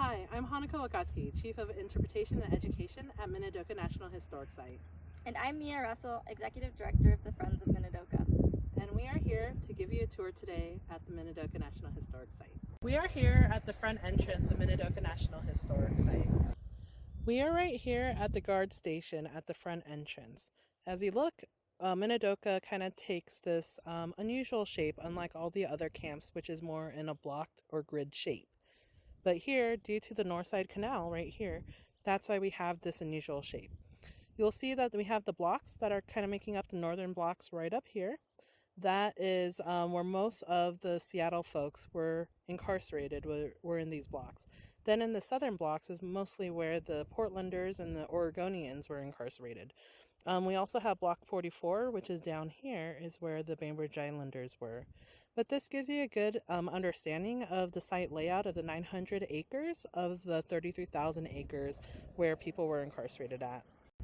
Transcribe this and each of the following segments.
Hi, I'm Hanako Wakatsuki, Chief of Interpretation and Education at Minidoka National Historic Site. And I'm Mia Russell, Executive Director of the Friends of Minidoka. And we are here to give you a tour today at the Minidoka National Historic Site. We are here at the front entrance of Minidoka National Historic Site. We are right here at the guard station at the front entrance. As you look, Minidoka kind of takes this unusual shape, unlike all the other camps, which is more in a blocked or grid shape. But here, due to the North Side Canal right here, that's why we have this unusual shape. You'll see that we have the blocks that are kind of making up the northern blocks right up here. That is where most of the Seattle folks were incarcerated, were in these blocks. Then in the southern blocks is mostly where the Portlanders and the Oregonians were incarcerated. We also have Block 44, which is down here, is where the Bainbridge Islanders were. But this gives you a good understanding of the site layout of the 900 acres of the 33,000 acres where people were incarcerated at.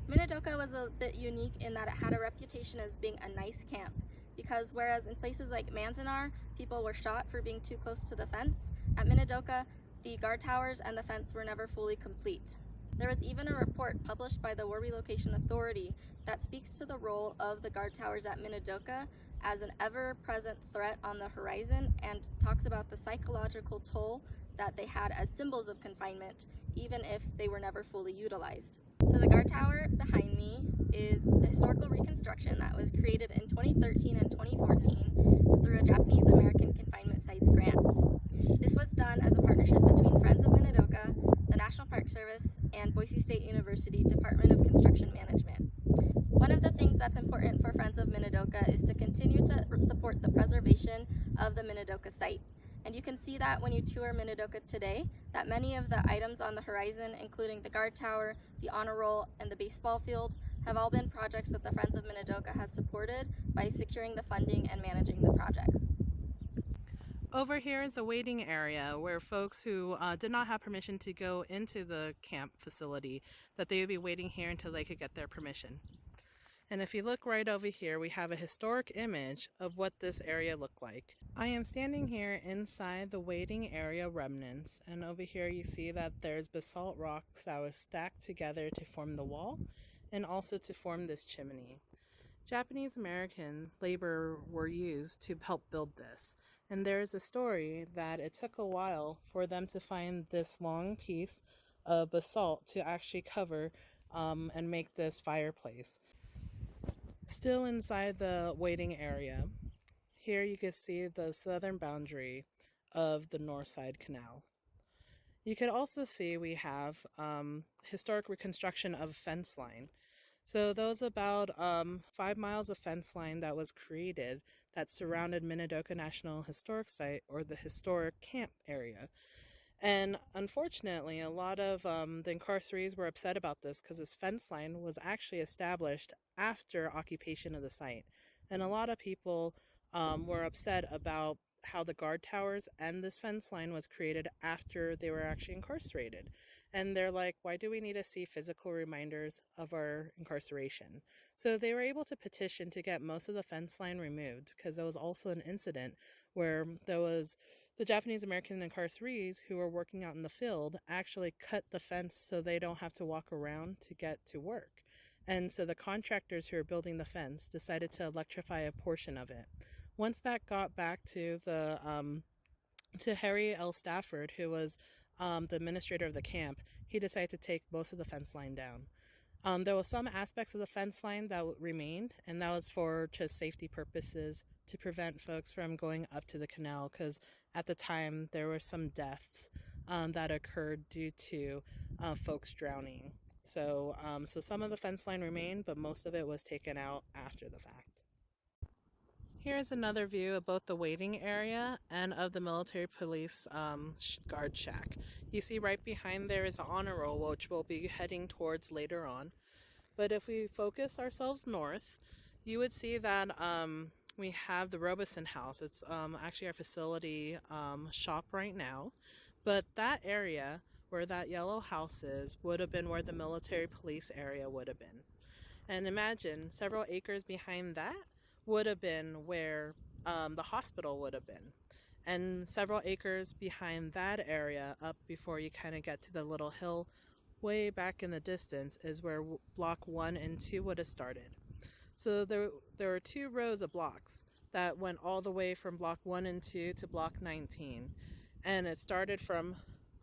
Minidoka was a bit unique in that it had a reputation as being a nice camp, because whereas in places like Manzanar, people were shot for being too close to the fence, at Minidoka, the guard towers and the fence were never fully complete. There was even a report published by the War Relocation Authority that speaks to the role of the guard towers at Minidoka as an ever-present threat on the horizon and talks about the psychological toll that they had as symbols of confinement, even if they were never fully utilized. So the guard tower behind me is a historical reconstruction that was created in 2013 and 2014 through a Japanese-American confinement sites grant. This was done as a partnership between Friends of Minidoka, the National Park Service, and Boise State University Department of Construction Management. One of the things that's important for Friends of Minidoka is to continue to support the preservation of the Minidoka site. And you can see that when you tour Minidoka today, that many of the items on the horizon, including the guard tower, the honor roll, and the baseball field, have all been projects that the Friends of Minidoka has supported by securing the funding and managing the projects. Over here is a waiting area where folks who did not have permission to go into the camp facility, that they would be waiting here until they could get their permission. And if you look right over here, we have a historic image of what this area looked like. I am standing here inside the waiting area remnants, and over here you see that there's basalt rocks that were stacked together to form the wall and also to form this chimney. Japanese American labor were used to help build this. And there's a story that it took a while for them to find this long piece of basalt to actually cover and make this fireplace. Still inside the waiting area, here you can see the southern boundary of the North Side Canal. You can also see we have historic reconstruction of fence line. So those about 5 miles of fence line that was created that surrounded Minidoka National Historic Site, or the historic camp area. And unfortunately, a lot of the incarcerees were upset about this because this fence line was actually established after occupation of the site. And a lot of people were upset about how the guard towers and this fence line was created after they were actually incarcerated. And they're like, why do we need to see physical reminders of our incarceration? So they were able to petition to get most of the fence line removed, because there was also an incident where there was the Japanese American incarcerees who were working out in the field actually cut the fence so they don't have to walk around to get to work. And so the contractors who were building the fence decided to electrify a portion of it. Once that got back to to Harry L. Stafford, who was the administrator of the camp, he decided to take most of the fence line down. There were some aspects of the fence line that remained, and that was for just safety purposes to prevent folks from going up to the canal, because at the time there were some deaths that occurred due to folks drowning. So some of the fence line remained, but most of it was taken out after the fact. Here's another view of both the waiting area and of the military police guard shack. You see right behind there is the honor roll, which we'll be heading towards later on. But if we focus ourselves north, you would see that we have the Robeson House. It's actually our facility shop right now. But that area where that yellow house is would have been where the military police area would have been. And imagine several acres behind that would have been where the hospital would have been. And several acres behind that area, up before you kind of get to the little hill way back in the distance, is where block 1 and 2 would have started. So there were 2 rows of blocks that went all the way from block 1 and 2 to block 19. And it started from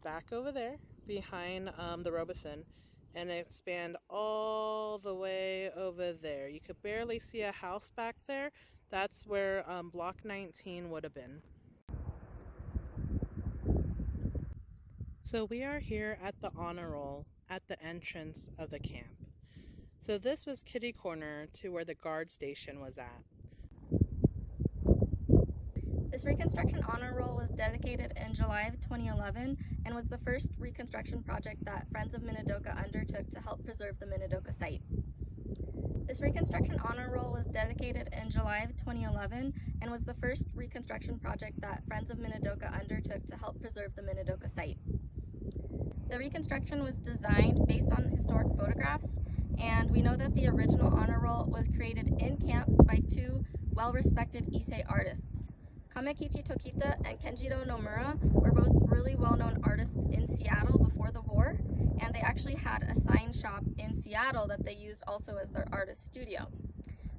back over there behind the Robeson, and it spanned all the way over there. You could barely see a house back there. That's where block 19 would have been. So we are here at the honor roll at the entrance of the camp. So this was kitty corner to where the guard station was at. This Reconstruction Honor Roll was dedicated in July of 2011 and was the first reconstruction project that Friends of Minidoka undertook to help preserve the Minidoka site. This Reconstruction Honor Roll was dedicated in July of 2011 and was the first reconstruction project that Friends of Minidoka undertook to help preserve the Minidoka site. The reconstruction was designed based on historic photographs, and we know that the original honor roll was created in camp by 2 well-respected Issei artists. Kamekichi Tokita and Kenjiro Nomura were both really well-known artists in Seattle before the war, and they actually had a sign shop in Seattle that they used also as their artist studio.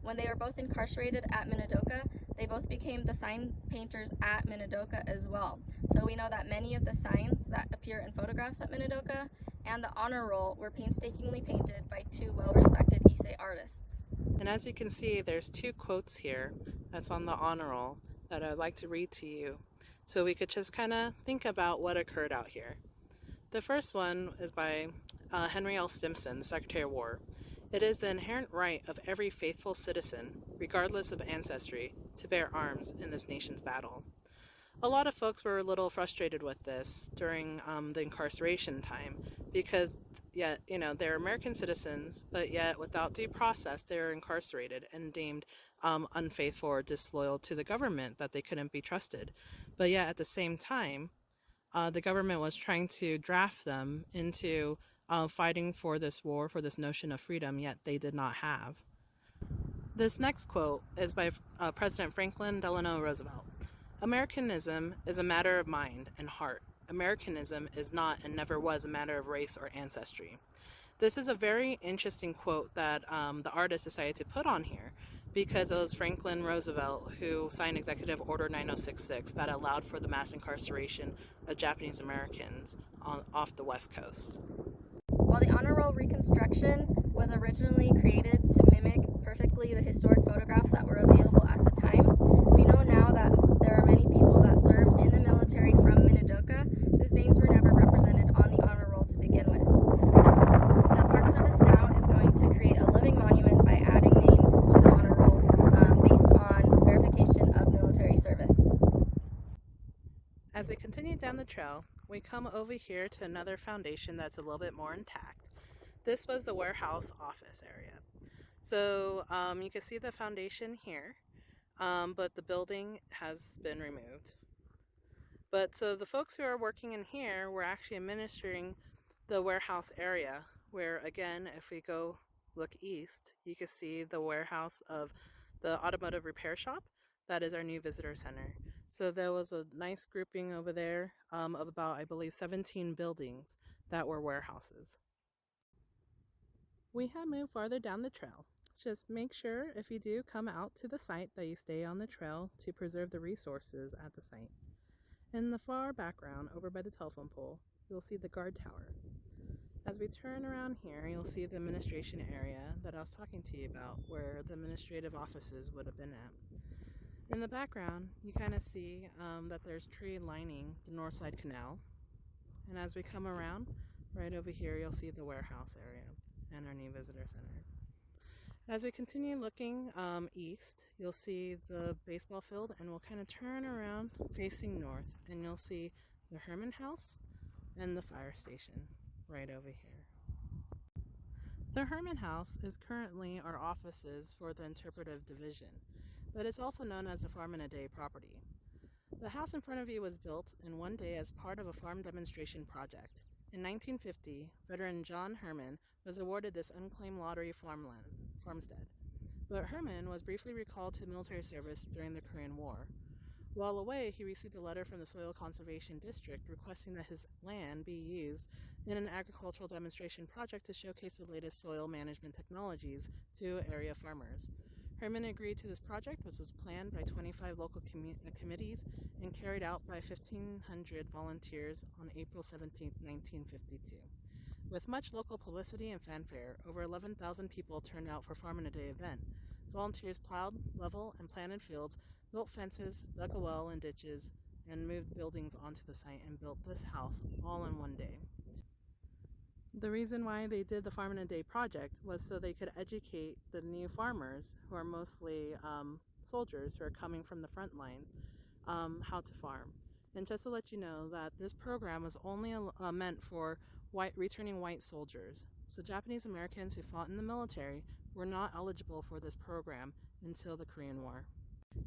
When they were both incarcerated at Minidoka, they both became the sign painters at Minidoka as well. So we know that many of the signs that appear in photographs at Minidoka and the honor roll were painstakingly painted by 2 well-respected Issei artists. And as you can see, there's 2 quotes here that's on the honor roll that I'd like to read to you, so we could just kind of think about what occurred out here. The first one is by Henry L. Stimson, the Secretary of War. It is the inherent right of every faithful citizen, regardless of ancestry, to bear arms in this nation's battle. A lot of folks were a little frustrated with this during the incarceration time, because yet, they're American citizens, but yet without due process, they're incarcerated and deemed unfaithful or disloyal to the government, that they couldn't be trusted. But yet at the same time, the government was trying to draft them into fighting for this war, for this notion of freedom, yet they did not have. This next quote is by President Franklin Delano Roosevelt. Americanism is a matter of mind and heart. Americanism is not and never was a matter of race or ancestry. This is a very interesting quote that the artist decided to put on here, because it was Franklin Roosevelt who signed Executive Order 9066 that allowed for the mass incarceration of Japanese Americans off the West Coast. While the honor roll reconstruction was originally created to mimic perfectly the historic photographs that were available at the time, we know now that there are many people that served in the military from Minidoka whose names were never represented on the honor roll to begin with. The Park Service now is going to create a living monument by adding names to the honor roll based on verification of military service. As we continue down the trail, we come over here to another foundation that's a little bit more intact. This was the warehouse office area. So you can see the foundation here, but the building has been removed. But so the folks who are working in here were actually administering the warehouse area, where again, if we go look east, you can see the warehouse of the automotive repair shop. That is our new visitor center. So there was a nice grouping over there of about, I believe, 17 buildings that were warehouses. We have moved farther down the trail. Just make sure if you do come out to the site that you stay on the trail to preserve the resources at the site. In the far background, over by the telephone pole, you'll see the guard tower. As we turn around here, you'll see the administration area that I was talking to you about, where the administrative offices would have been at. In the background, you kind of see that there's tree lining the North Side Canal. And as we come around, right over here, you'll see the warehouse area and our new visitor center. As we continue looking east, you'll see the baseball field, and we'll kind of turn around facing north, and you'll see the Herman House and the fire station right over here. The Herman House is currently our offices for the interpretive division, but it's also known as the Farm in a Day property. The house in front of you was built in one day as part of a farm demonstration project. In 1950, veteran John Herman was awarded this unclaimed lottery farmstead, but Herman was briefly recalled to military service during the Korean War. While away, he received a letter from the Soil Conservation District requesting that his land be used in an agricultural demonstration project to showcase the latest soil management technologies to area farmers. Herman agreed to this project, which was planned by 25 local committees and carried out by 1,500 volunteers on April 17, 1952. With much local publicity and fanfare, over 11,000 people turned out for Farm in a Day event. Volunteers plowed, leveled, and planted fields, built fences, dug a well and ditches, and moved buildings onto the site and built this house all in one day. The reason why they did the Farm in a Day project was so they could educate the new farmers, who are mostly soldiers who are coming from the front lines, how to farm. And just to let you know that this program was only meant for returning white soldiers. So Japanese Americans who fought in the military were not eligible for this program until the Korean War.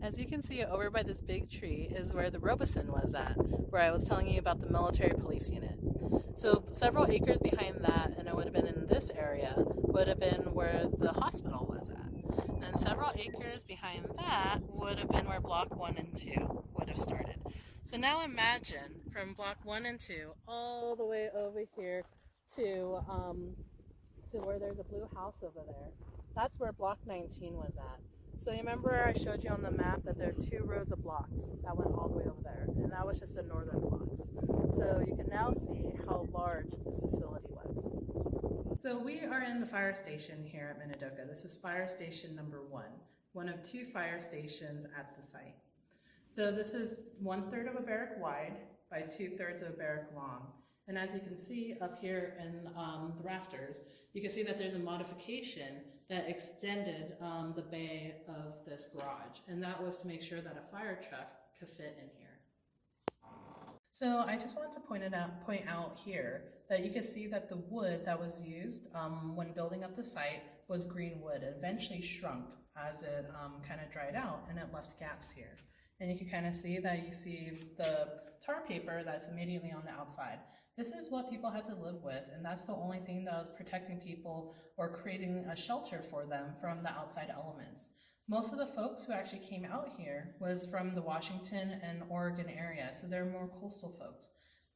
As you can see over by this big tree is where the Robeson was at, where I was telling you about the military police unit. So several acres behind that, and it would have been in this area, would have been where the hospital was at. And several acres behind that would have been where Block 1 and 2 would have started. So now imagine from Block 1 and 2 all the way over here to where there's a blue house over there. That's where Block 19 was at. So you remember I showed you on the map that there are 2 rows of blocks that went all the way over there, and that was just the northern blocks. So you can now see how large this facility was. So we are in the fire station here at Minidoka. This is fire station number 1, one of 2 fire stations at the site. So this is 1/3 of a barrack wide by 2/3 of a barrack long. And as you can see up here in the rafters, you can see that there's a modification that extended the bay of this garage. And that was to make sure that a fire truck could fit in here. So I just wanted to point out here that you can see that the wood that was used when building up the site was green wood. It eventually shrunk as it kind of dried out, and it left gaps here. And you can kind of see that you see the tar paper that's immediately on the outside. This is what people had to live with, and that's the only thing that was protecting people or creating a shelter for them from the outside elements. Most of the folks who actually came out here was from the Washington and Oregon area, so they're more coastal folks.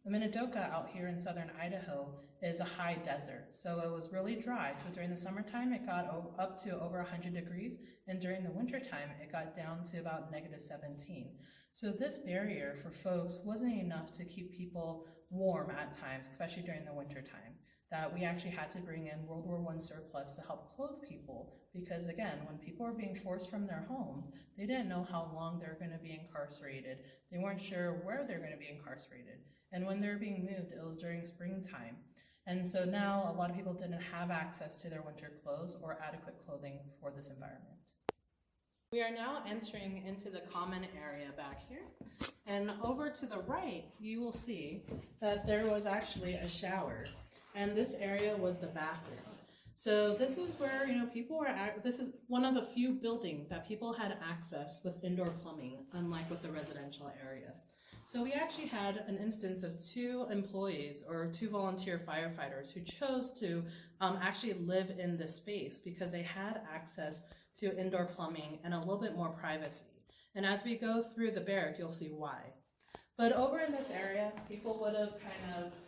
The Minidoka out here in southern Idaho is a high desert, so it was really dry. So during the summertime, it got up to over 100 degrees, and during the wintertime, it got down to about -17. So this barrier for folks wasn't enough to keep people warm at times, especially during the wintertime. That we actually had to bring in World War I surplus to help clothe people, because again, when people were being forced from their homes, they didn't know how long they were going to be incarcerated. They weren't sure where they were going to be incarcerated. And when they were being moved, it was during springtime. And so now a lot of people didn't have access to their winter clothes or adequate clothing for this environment. We are now entering into the common area back here. And over to the right, you will see that there was actually a shower. And this area was the bathroom. So this is where, people were this is one of the few buildings that people had access with indoor plumbing, unlike with the residential area. So we actually had an instance of 2 employees or 2 volunteer firefighters who chose to actually live in this space because they had access to indoor plumbing and a little bit more privacy. And as we go through the barrack, you'll see why. But over in this area, people would have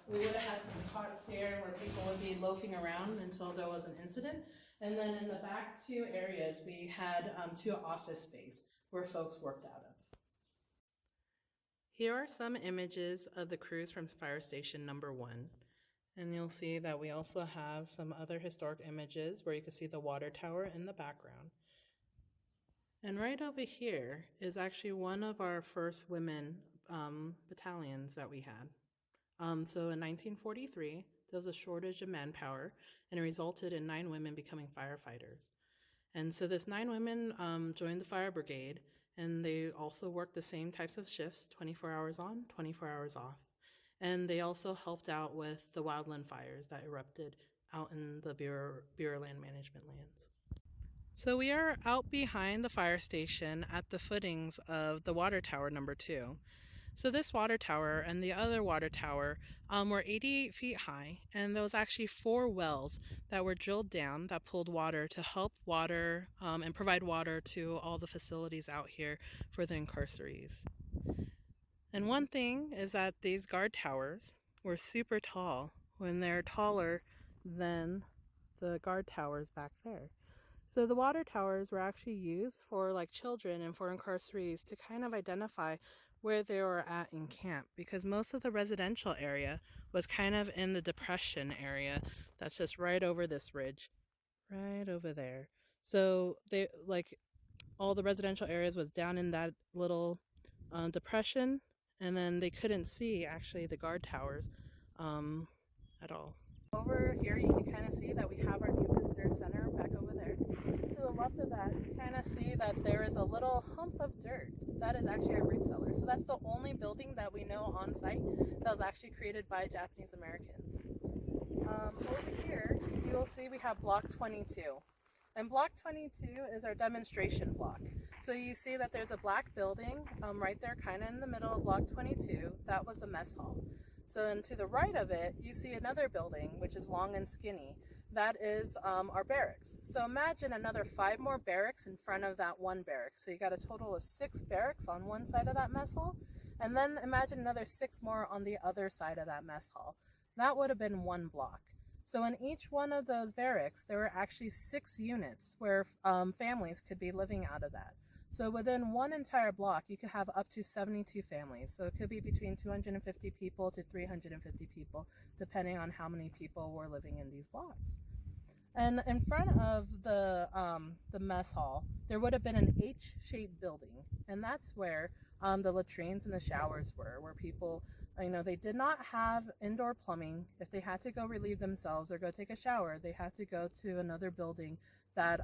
we would have had some cots here where people would be loafing around until there was an incident. And then in the back 2 areas, we had 2 office space where folks worked out of. Here are some images of the crews from fire station number 1. And you'll see that we also have some other historic images where you can see the water tower in the background. And right over here is actually one of our first women battalions that we had. So in 1943, there was a shortage of manpower, and it resulted in 9 women becoming firefighters. And so this 9 women joined the fire brigade, and they also worked the same types of shifts, 24 hours on, 24 hours off. And they also helped out with the wildland fires that erupted out in the Bureau Land Management lands. So we are out behind the fire station at the footings of the water tower number 2. So this water tower and the other water tower were 88 feet high, and there was actually 4 wells that were drilled down that pulled water to help water and provide water to all the facilities out here for the incarcerees. And one thing is that these guard towers were super tall when they're taller than the guard towers back there. So the water towers were actually used for like children and for incarcerees to kind of identify where they were at in camp, because most of the residential area was kind of in the depression area that's just right over this ridge, right over there. So they like all the residential areas was down in that little depression, and then they couldn't see actually the guard towers um, at all. Over here, you can kind of see that we have our new visitor center back over there. To the left of that, you kind of see that there is a little hump of dirt. That is actually a root cellar. So that's the only building that we know on site that was actually created by Japanese Americans. Over here, you will see we have Block 22. And Block 22 is our demonstration block. So you see that there's a black building right there kind of in the middle of Block 22. That was the mess hall. So then to the right of it, you see another building, which is long and skinny. That is our barracks. So imagine another 5 more barracks in front of that one barracks. So you got a total of 6 barracks on one side of that mess hall. And then imagine another 6 more on the other side of that mess hall. That would have been 1 block. So in each one of those barracks, there were actually 6 units where families could be living out of that. So within one entire block, you could have up to 72 families. So it could be between 250 people to 350 people, depending on how many people were living in these blocks. And in front of the mess hall, there would have been an H-shaped building, and that's where the latrines and the showers were, where people, they did not have indoor plumbing. If they had to go relieve themselves or go take a shower, they had to go to another building that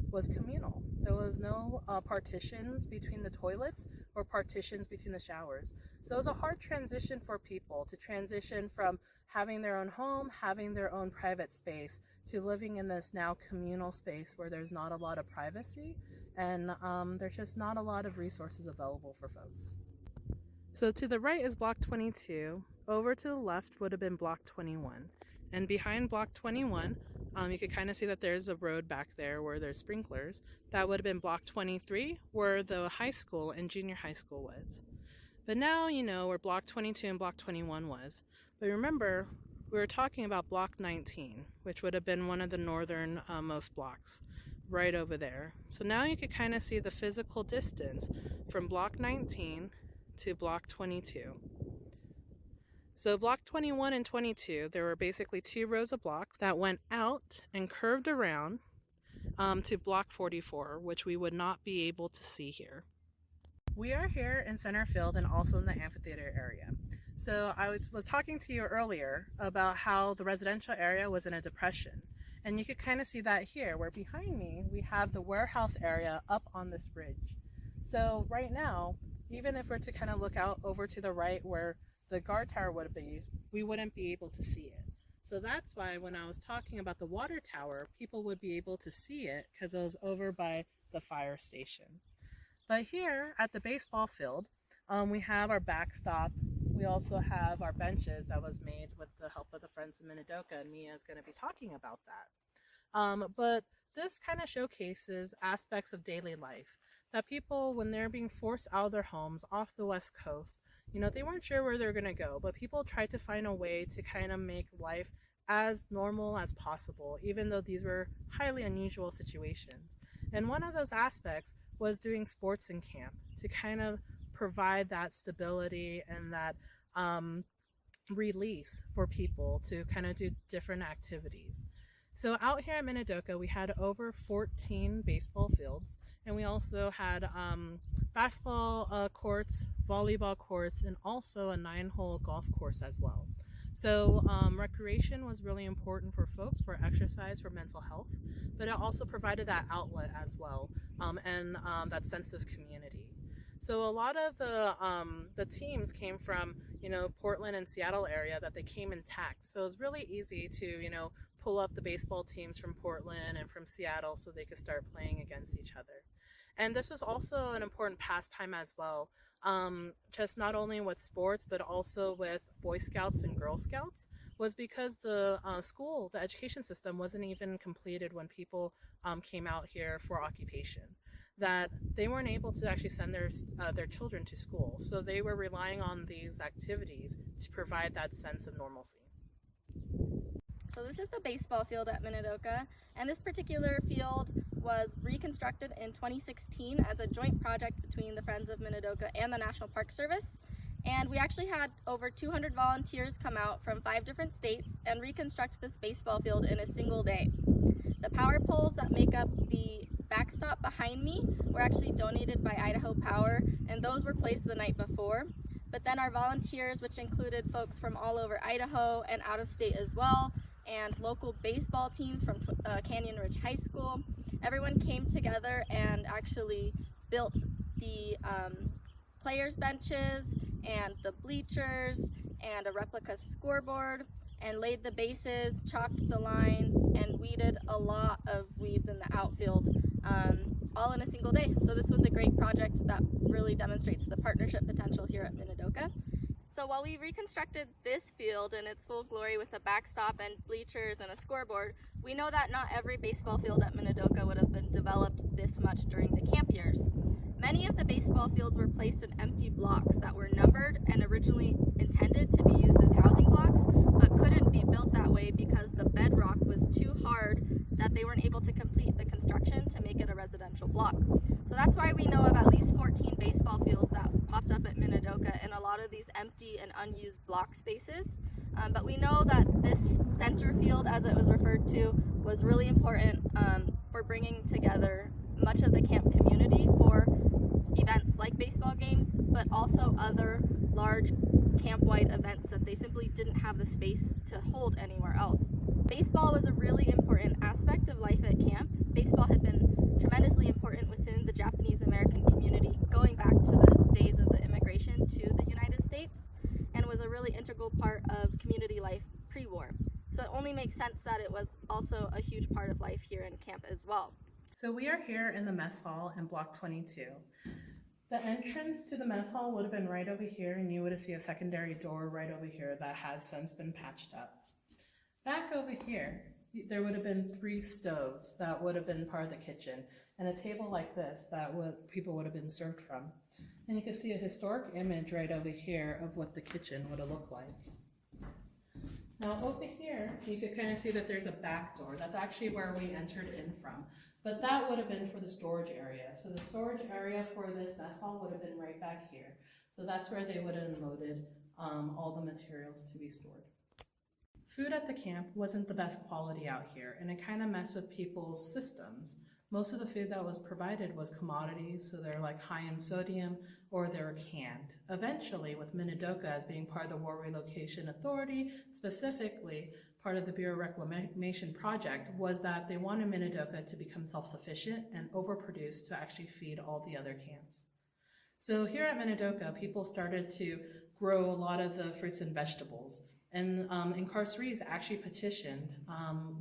was communal. There was no partitions between the toilets or partitions between the showers. So it was a hard transition for people to transition from having their own home, having their own private space, to living in this now communal space where there's not a lot of privacy and there's just not a lot of resources available for folks. So to the right is Block 22. Over to the left would have been Block 21. And behind Block 21, you can kind of see that there's a road back there where there's sprinklers. That would have been Block 23, where the high school and junior high school was. But now you know where Block 22 and Block 21 was. But remember, we were talking about Block 19, which would have been one of the northern most blocks, right over there. So now you can kind of see the physical distance from Block 19 to Block 22. So Block 21 and 22, there were basically 2 rows of blocks that went out and curved around to Block 44, which we would not be able to see here. We are here in center field and also in the amphitheater area. So I was talking to you earlier about how the residential area was in a depression. And you could kind of see that here, where behind me we have the warehouse area up on this ridge. So right now, even if we're to kind of look out over to the right where the guard tower would be, we wouldn't be able to see it. So that's why when I was talking about the water tower, people would be able to see it because it was over by the fire station. But here at the baseball field, we have our backstop. We also have our benches that was made with the help of the Friends of Minidoka, and Mia is going to be talking about that. But this kind of showcases aspects of daily life that people, when they're being forced out of their homes off the West Coast, they weren't sure where they're going to go, but people tried to find a way to kind of make life as normal as possible, even though these were highly unusual situations. And one of those aspects was doing sports in camp to kind of provide that stability and that release for people to kind of do different activities. So out here at Minidoka, we had over 14 baseball fields, and we also had basketball courts, volleyball courts, and also a 9-hole golf course as well. So recreation was really important for folks, for exercise, for mental health, but it also provided that outlet as well, and that sense of community. So a lot of the teams came from, Portland and Seattle area, that they came intact. So it was really easy to, pull up the baseball teams from Portland and from Seattle so they could start playing against each other. And this was also an important pastime as well, just not only with sports, but also with Boy Scouts and Girl Scouts, was because the education system wasn't even completed when people came out here for occupation. that they weren't able to actually send their children to school. So they were relying on these activities to provide that sense of normalcy. So this is the baseball field at Minidoka, and this particular field was reconstructed in 2016 as a joint project between the Friends of Minidoka and the National Park Service. And we actually had over 200 volunteers come out from 5 different states and reconstruct this baseball field in a single day. The power poles that make up the backstop behind me were actually donated by Idaho Power, and those were placed the night before. But then our volunteers, which included folks from all over Idaho and out of state as well, and local baseball teams from Canyon Ridge High School, everyone came together and actually built the players' benches and the bleachers and a replica scoreboard, and laid the bases, chalked the lines, and weeded a lot of weeds in the outfield, all in a single day. So this was a great project that really demonstrates the partnership potential here at Minidoka. So while we reconstructed this field in its full glory with a backstop and bleachers and a scoreboard, we know that not every baseball field at Minidoka would have been developed this much during the camp years. Many of the baseball fields were placed in empty blocks that were numbered and originally intended to be used as housing blocks, but couldn't be built that way because the bedrock was too hard that they weren't able to complete the construction to make it a residential block. So that's why we know of at least 14 baseball fields that popped up at Minidoka in a lot of these empty and unused block spaces. But we know that this center field, as it was referred to, was really important for bringing together much of the camp community for events like baseball games, but also other large camp-wide events that they simply didn't have the space to hold anywhere else. Baseball was a really important aspect of life at camp. Baseball had been tremendously important within the Japanese American community going back to the days of the immigration to the United States, and was a really integral part of community life pre-war. So it only makes sense that it was also a huge part of life here in camp as well. So we are here in the mess hall in block 22. The entrance to the mess hall would have been right over here, and you would see a secondary door right over here that has since been patched up. Back over here, there would have been 3 stoves that would have been part of the kitchen, and a table like this that people would have been served from. And you can see a historic image right over here of what the kitchen would have looked like. Now over here, you could kind of see that there's a back door. That's actually where we entered in from. But that would have been for the storage area. So the storage area for this mess hall would have been right back here. So that's where they would have unloaded all the materials to be stored. Food at the camp wasn't the best quality out here, and it kind of messed with people's systems. Most of the food that was provided was commodities, so they're like high in sodium or they were canned. Eventually, with Minidoka as being part of the War Relocation Authority, specifically part of the Bureau Reclamation Project, was that they wanted Minidoka to become self-sufficient and overproduce to actually feed all the other camps. So here at Minidoka, people started to grow a lot of the fruits and vegetables. And incarcerees actually petitioned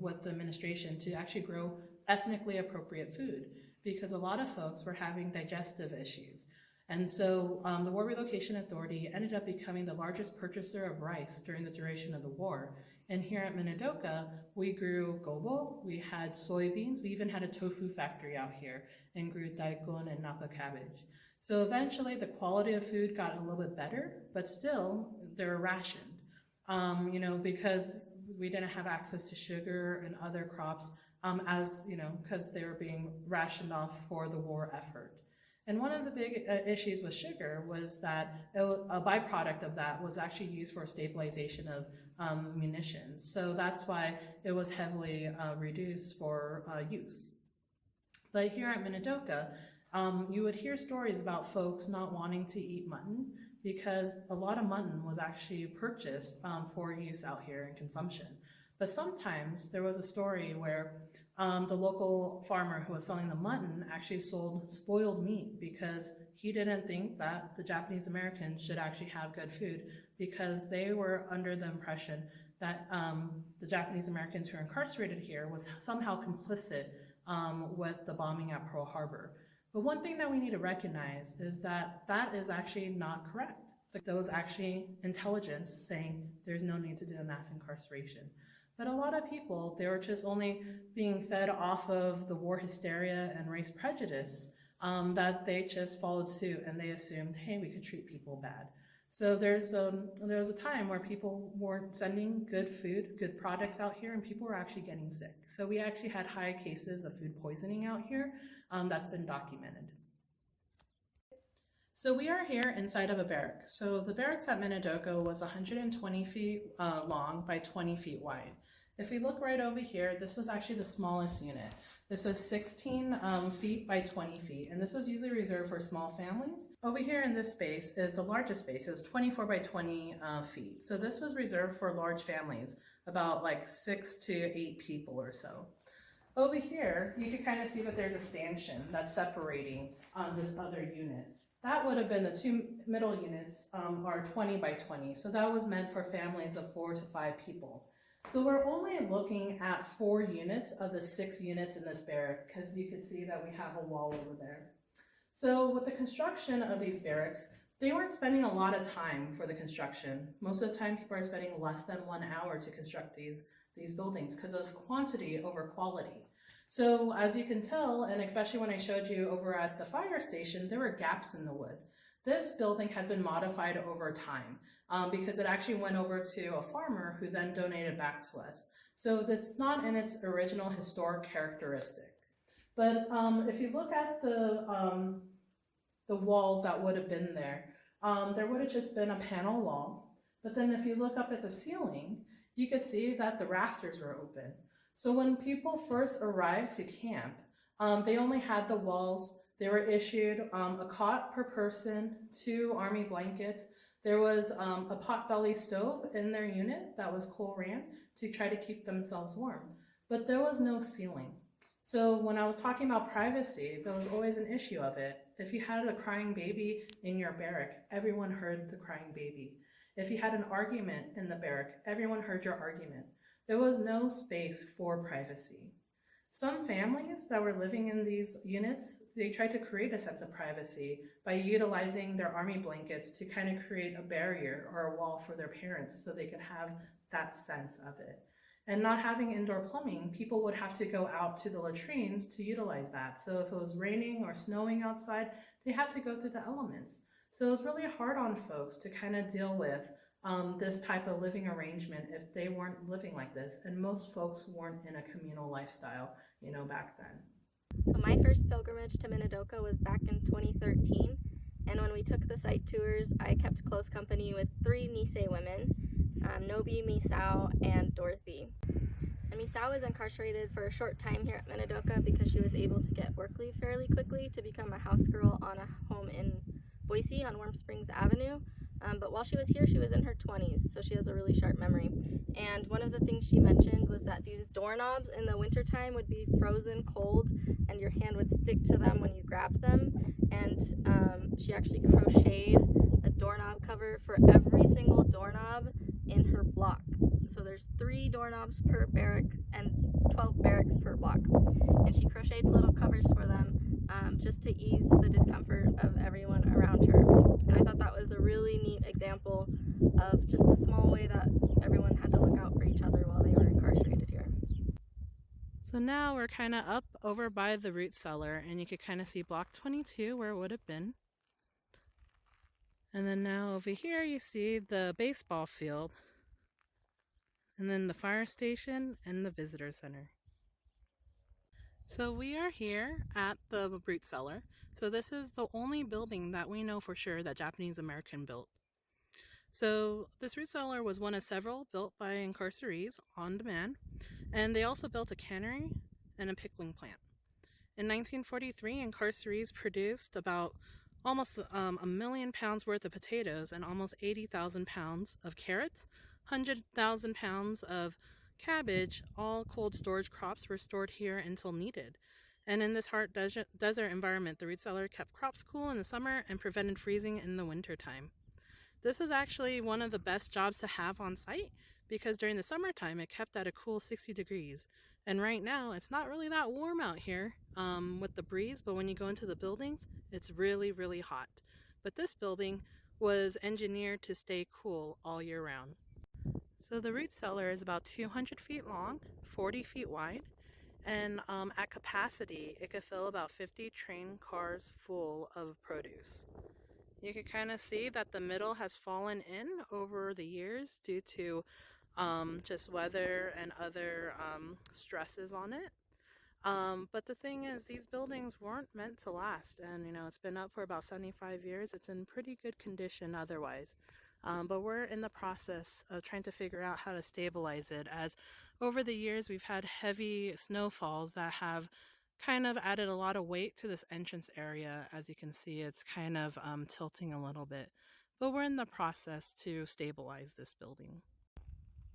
with the administration to actually grow ethnically appropriate food because a lot of folks were having digestive issues. And so the War Relocation Authority ended up becoming the largest purchaser of rice during the duration of the war. And here at Minidoka, we grew gobo, we had soybeans, we even had a tofu factory out here and grew daikon and napa cabbage. So eventually the quality of food got a little bit better, but still they were rationed. Because we didn't have access to sugar and other crops because they were being rationed off for the war effort. And one of the big issues with sugar was that a byproduct of that was actually used for stabilization of munitions. So that's why it was heavily reduced for use. But here at Minidoka, you would hear stories about folks not wanting to eat mutton because a lot of mutton was actually purchased for use out here in consumption. But sometimes there was a story where the local farmer who was selling the mutton actually sold spoiled meat because he didn't think that the Japanese Americans should actually have good food because they were under the impression that the Japanese Americans who are incarcerated here was somehow complicit with the bombing at Pearl Harbor. But one thing that we need to recognize is that that is actually not correct. There was actually intelligence saying there's no need to do a mass incarceration. But a lot of people, they were just only being fed off of the war hysteria and race prejudice that they just followed suit and they assumed, hey, we could treat people bad. So there was a time where people weren't sending good food, good products out here, and people were actually getting sick. So we actually had high cases of food poisoning out here. That's been documented. So we are here inside of a barrack. So the barracks at Minidoka was 120 feet long by 20 feet wide. If we look right over here, this was actually the smallest unit. This was 16 feet by 20 feet, and this was usually reserved for small families. Over here in this space is the largest space. It was 24 by 20 feet. So this was reserved for large families, about like 6 to 8 people or so. Over here, you can kind of see that there's a stanchion that's separating this other unit. That would have been the two middle units are 20 by 20. So that was meant for families of 4 to 5 people. So we're only looking at 4 units of the 6 units in this barrack because you can see that we have a wall over there. So with the construction of these barracks, they weren't spending a lot of time for the construction. Most of the time people are spending less than 1 hour to construct these buildings because it was quantity over quality. So as you can tell, and especially when I showed you over at the fire station, there were gaps in the wood. This building has been modified over time because it actually went over to a farmer who then donated back to us. So that's not in its original historic characteristic. But if you look at the walls that would have been there would have just been a panel wall. But then if you look up at the ceiling, you could see that the rafters were open. So when people first arrived to camp, they only had the walls. They were issued a cot per person, 2 army blankets. There was a potbelly stove in their unit that was coal ran to try to keep themselves warm. But there was no ceiling. So when I was talking about privacy, there was always an issue of it. If you had a crying baby in your barrack, everyone heard the crying baby. If you had an argument in the barrack, everyone heard your argument. There was no space for privacy. Some families that were living in these units, they tried to create a sense of privacy by utilizing their army blankets to kind of create a barrier or a wall for their parents so they could have that sense of it. And not having indoor plumbing, people would have to go out to the latrines to utilize that. So if it was raining or snowing outside, they had to go through the elements. So it was really hard on folks to kind of deal with this type of living arrangement if they weren't living like this. And most folks weren't in a communal lifestyle, back then. So my first pilgrimage to Minidoka was back in 2013. And when we took the site tours, I kept close company with 3 Nisei women, Nobi, Misao, and Dorothy. And Misao was incarcerated for a short time here at Minidoka because she was able to get work leave fairly quickly to become a house girl on a home in Boise on Warm Springs Avenue. But while she was here, she was in her 20s, so she has a really sharp memory. And one of the things she mentioned was that these doorknobs in the wintertime would be frozen cold and your hand would stick to them when you grabbed them. And she actually crocheted a doorknob cover for every single doorknob in her block. So there's 3 doorknobs per barrack and 12 barracks per block. And she crocheted little covers for them just to ease the discomfort of everyone around her. And I thought that was a really neat example of just a small way that everyone had to look out for each other while they were incarcerated here. So now we're kind of up over by the root cellar, and you could kind of see block 22 where it would have been. And then now over here you see the baseball field, and then the fire station and the visitor center. So we are here at the root cellar. So this is the only building that we know for sure that Japanese American built. So this root cellar was one of several built by incarcerees on demand, and they also built a cannery and a pickling plant. In 1943, incarcerees produced about almost a million pounds worth of potatoes and almost 80,000 pounds of carrots, 100,000 pounds of cabbage. All cold storage crops were stored here until needed. And in this hot desert environment, the root cellar kept crops cool in the summer and prevented freezing in the wintertime. This is actually one of the best jobs to have on site because during the summertime it kept at a cool 60 degrees. And right now it's not really that warm out here with the breeze, but when you go into the buildings, it's really, really hot. But this building was engineered to stay cool all year round. So the root cellar is about 200 feet long, 40 feet wide. And at capacity, it could fill about 50 train cars full of produce. You can kind of see that the middle has fallen in over the years due to just weather and other stresses on it. But the thing is, these buildings weren't meant to last, and it's been up for about 75 years. It's in pretty good condition otherwise. But we're in the process of trying to figure out how to stabilize it, as over the years we've had heavy snowfalls that have kind of added a lot of weight to this entrance area. As you can see, it's kind of tilting a little bit. But we're in the process to stabilize this building.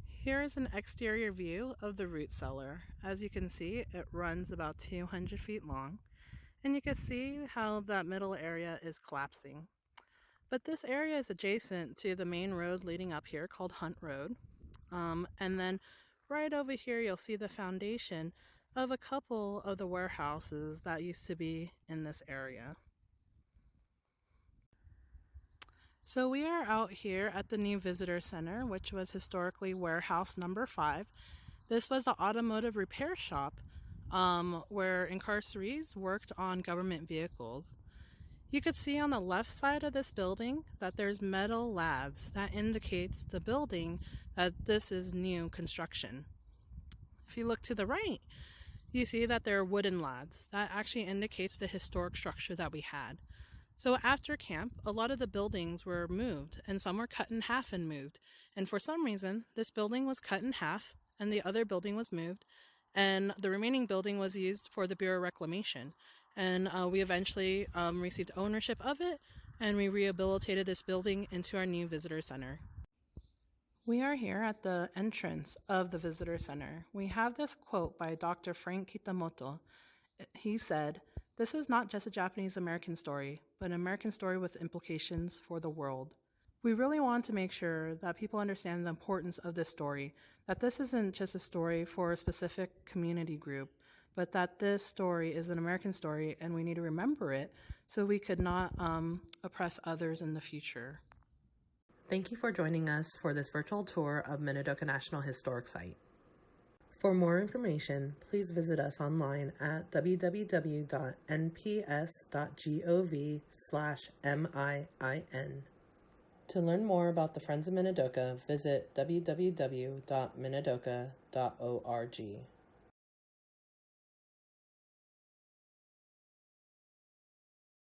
Here is an exterior view of the root cellar. As you can see, it runs about 200 feet long, and you can see how that middle area is collapsing. But this area is adjacent to the main road leading up here called Hunt Road. And then right over here, you'll see the foundation of a couple of the warehouses that used to be in this area. So we are out here at the new visitor center, which was historically warehouse number 5. This was the automotive repair shop where incarcerees worked on government vehicles. You could see on the left side of this building that there's metal laths. That indicates the building that this is new construction. If you look to the right, you see that there are wooden laths. That actually indicates the historic structure that we had. So after camp, a lot of the buildings were moved, and some were cut in half and moved. And for some reason, this building was cut in half, and the other building was moved, and the remaining building was used for the Bureau of Reclamation. And we eventually received ownership of it, and we rehabilitated this building into our new visitor center. We are here at the entrance of the visitor center. We have this quote by Dr. Frank Kitamoto. He said, "This is not just a Japanese-American story, but an American story with implications for the world." We really want to make sure that people understand the importance of this story, that this isn't just a story for a specific community group, but that this story is an American story and we need to remember it so we could not oppress others in the future. Thank you for joining us for this virtual tour of Minidoka National Historic Site. For more information, please visit us online at www.nps.gov/MIIN. To learn more about the Friends of Minidoka, visit www.minidoka.org.